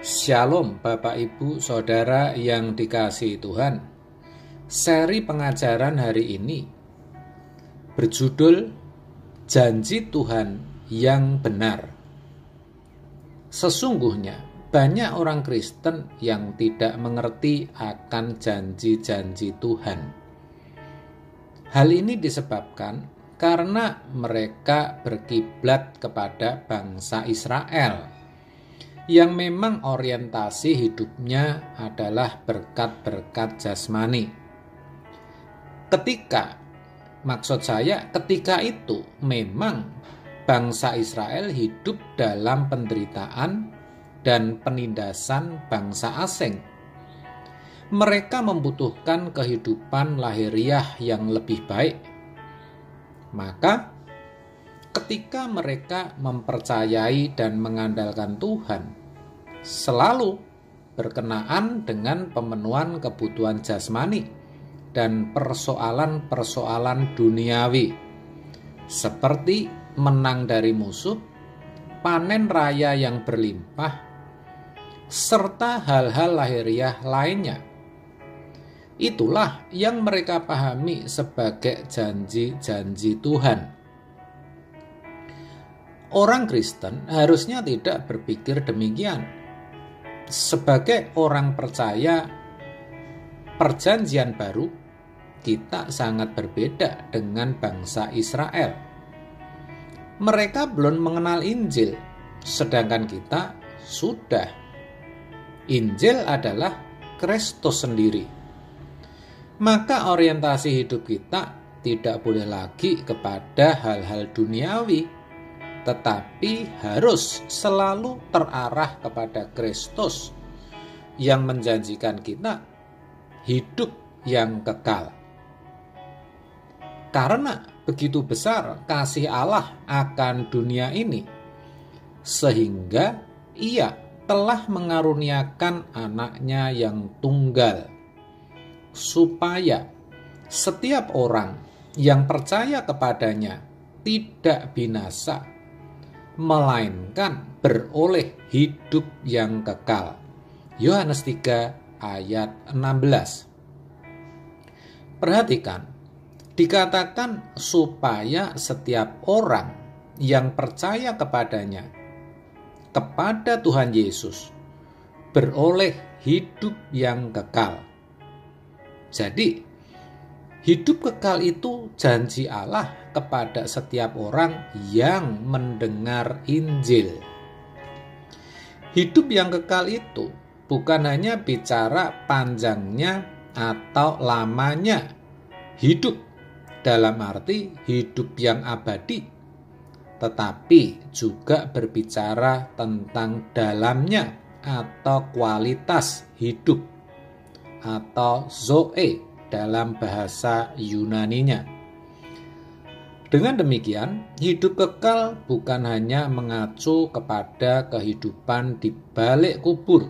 Shalom Bapak Ibu Saudara yang dikasihi Tuhan. Seri pengajaran hari ini berjudul Janji Tuhan yang Benar. Sesungguhnya banyak orang Kristen yang tidak mengerti akan janji-janji Tuhan. Hal ini disebabkan karena mereka berkiblat kepada bangsa Israel yang memang orientasi hidupnya adalah berkat-berkat jasmani. Ketika itu memang bangsa Israel hidup dalam penderitaan dan penindasan bangsa asing. Mereka membutuhkan kehidupan lahiriah yang lebih baik. Maka ketika mereka mempercayai dan mengandalkan Tuhan, selalu berkenaan dengan pemenuhan kebutuhan jasmani dan persoalan-persoalan duniawi, seperti menang dari musuh, panen raya yang berlimpah, serta hal-hal lahiriah lainnya. Itulah yang mereka pahami sebagai janji-janji Tuhan. Orang Kristen harusnya tidak berpikir demikian. Sebagai orang percaya Perjanjian Baru, kita sangat berbeda dengan bangsa Israel. Mereka belum mengenal Injil, sedangkan kita sudah. Injil adalah Kristus sendiri. Maka orientasi hidup kita tidak boleh lagi kepada hal-hal duniawi, tetapi harus selalu terarah kepada Kristus yang menjanjikan kita hidup yang kekal. Karena begitu besar kasih Allah akan dunia ini, sehingga Ia telah mengaruniakan anaknya yang tunggal, supaya setiap orang yang percaya kepadanya tidak binasa, melainkan beroleh hidup yang kekal. Yohanes 3 ayat 16. Perhatikan, dikatakan supaya setiap orang yang percaya kepadanya, kepada Tuhan Yesus, beroleh hidup yang kekal. Jadi, hidup kekal itu janji Allah kepada setiap orang yang mendengar Injil. Hidup yang kekal itu bukan hanya bicara panjangnya atau lamanya hidup dalam arti hidup yang abadi, tetapi juga berbicara tentang dalamnya atau kualitas hidup atau zoe dalam bahasa Yunaninya. Dengan demikian, hidup kekal bukan hanya mengacu kepada kehidupan di balik kubur,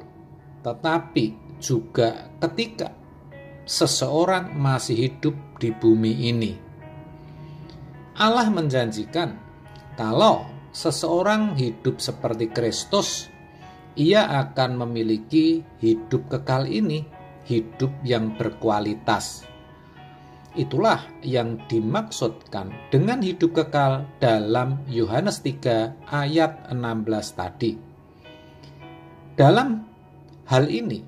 tetapi juga ketika seseorang masih hidup di bumi ini. Allah menjanjikan kalau seseorang hidup seperti Kristus, ia akan memiliki hidup kekal ini, hidup yang berkualitas. Itulah yang dimaksudkan dengan hidup kekal dalam Yohanes 3 ayat 16 tadi. Dalam hal ini,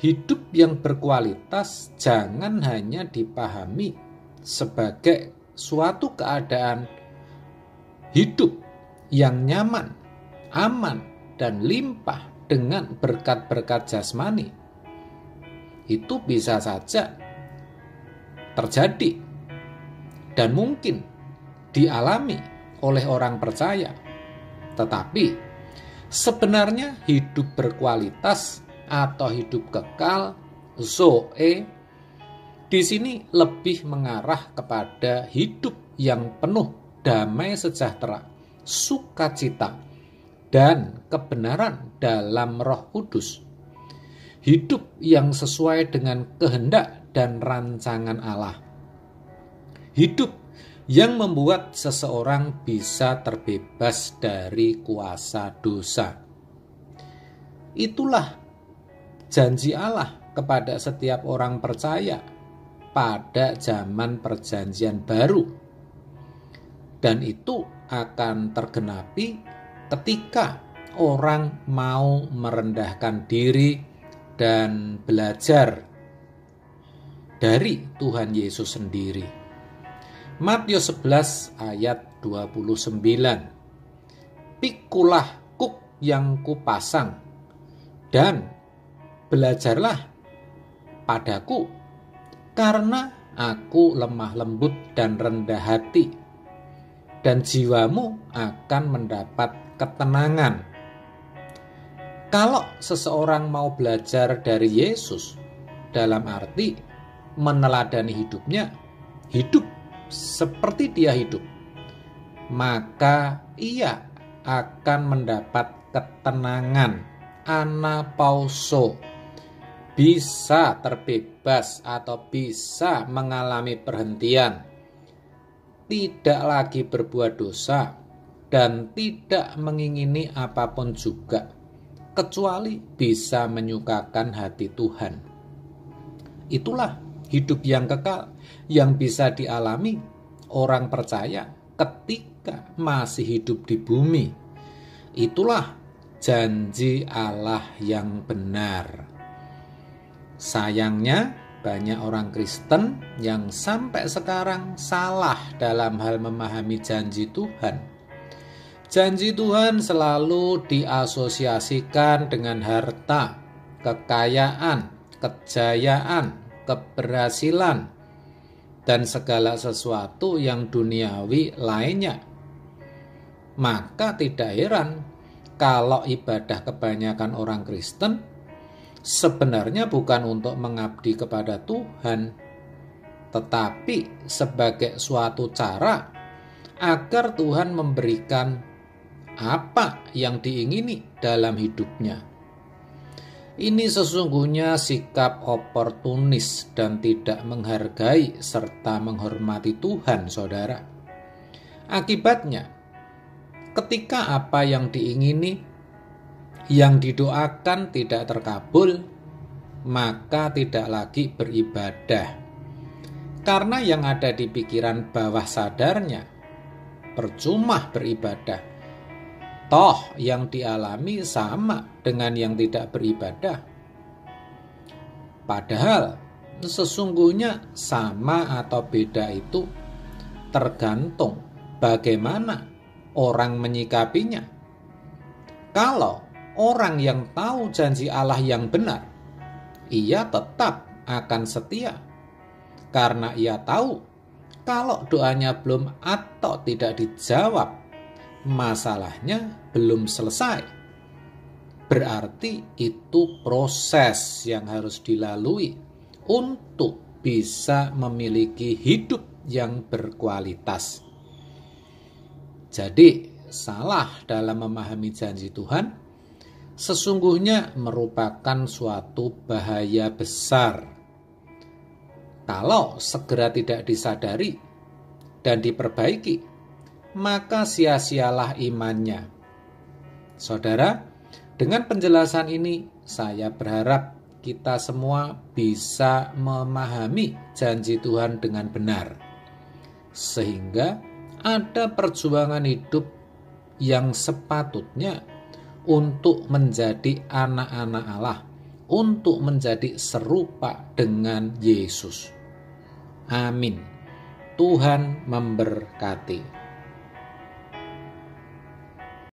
hidup yang berkualitas jangan hanya dipahami sebagai suatu keadaan hidup yang nyaman, aman, dan limpah dengan berkat-berkat jasmani. Itu bisa saja terjadi dan mungkin dialami oleh orang percaya. Tetapi sebenarnya hidup berkualitas atau hidup kekal, zoe, di sini lebih mengarah kepada hidup yang penuh damai sejahtera, sukacita, dan kebenaran dalam Roh Kudus. Hidup yang sesuai dengan kehendak dan rancangan Allah. Hidup yang membuat seseorang bisa terbebas dari kuasa dosa. Itulah janji Allah kepada setiap orang percaya pada zaman perjanjian baru. Dan itu akan tergenapi ketika orang mau merendahkan diri dan belajar dari Tuhan Yesus sendiri. Matius 11 ayat 29. Pikulah kuk yang kupasang dan belajarlah padaku, karena aku lemah lembut dan rendah hati, dan jiwamu akan mendapat ketenangan. Kalau seseorang mau belajar dari Yesus, dalam arti meneladani hidupnya, hidup seperti dia hidup, maka ia akan mendapat ketenangan, anapauso, bisa terbebas atau bisa mengalami perhentian, tidak lagi berbuat dosa, dan tidak mengingini apapun juga, kecuali bisa menyukakan hati Tuhan. Itulah hidup yang kekal yang bisa dialami orang percaya ketika masih hidup di bumi. Itulah janji Allah yang benar. Sayangnya banyak orang Kristen yang sampai sekarang salah dalam hal memahami janji Tuhan. Janji Tuhan selalu diasosiasikan dengan harta, kekayaan, kejayaan, keberhasilan, dan segala sesuatu yang duniawi lainnya. Maka tidak heran kalau ibadah kebanyakan orang Kristen sebenarnya bukan untuk mengabdi kepada Tuhan, tetapi sebagai suatu cara agar Tuhan memberikan apa yang diingini dalam hidupnya. Ini sesungguhnya sikap oportunis dan tidak menghargai serta menghormati Tuhan, saudara. Akibatnya, ketika apa yang diingini, yang didoakan tidak terkabul, maka tidak lagi beribadah. Karena yang ada di pikiran bawah sadarnya, percuma beribadah. Toh yang dialami sama dengan yang tidak beribadah. Padahal sesungguhnya sama atau beda itu tergantung bagaimana orang menyikapinya. Kalau orang yang tahu janji Allah yang benar, ia tetap akan setia. Karena ia tahu kalau doanya belum atau tidak dijawab, masalahnya belum selesai. Berarti itu proses yang harus dilalui untuk bisa memiliki hidup yang berkualitas. Jadi, salah dalam memahami janji Tuhan sesungguhnya merupakan suatu bahaya besar. Kalau segera tidak disadari dan diperbaiki, maka sia-sialah imannya. Saudara, dengan penjelasan ini saya berharap kita semua bisa memahami janji Tuhan dengan benar, sehingga ada perjuangan hidup yang sepatutnya untuk menjadi anak-anak Allah, untuk menjadi serupa dengan Yesus. Amin. Tuhan memberkati.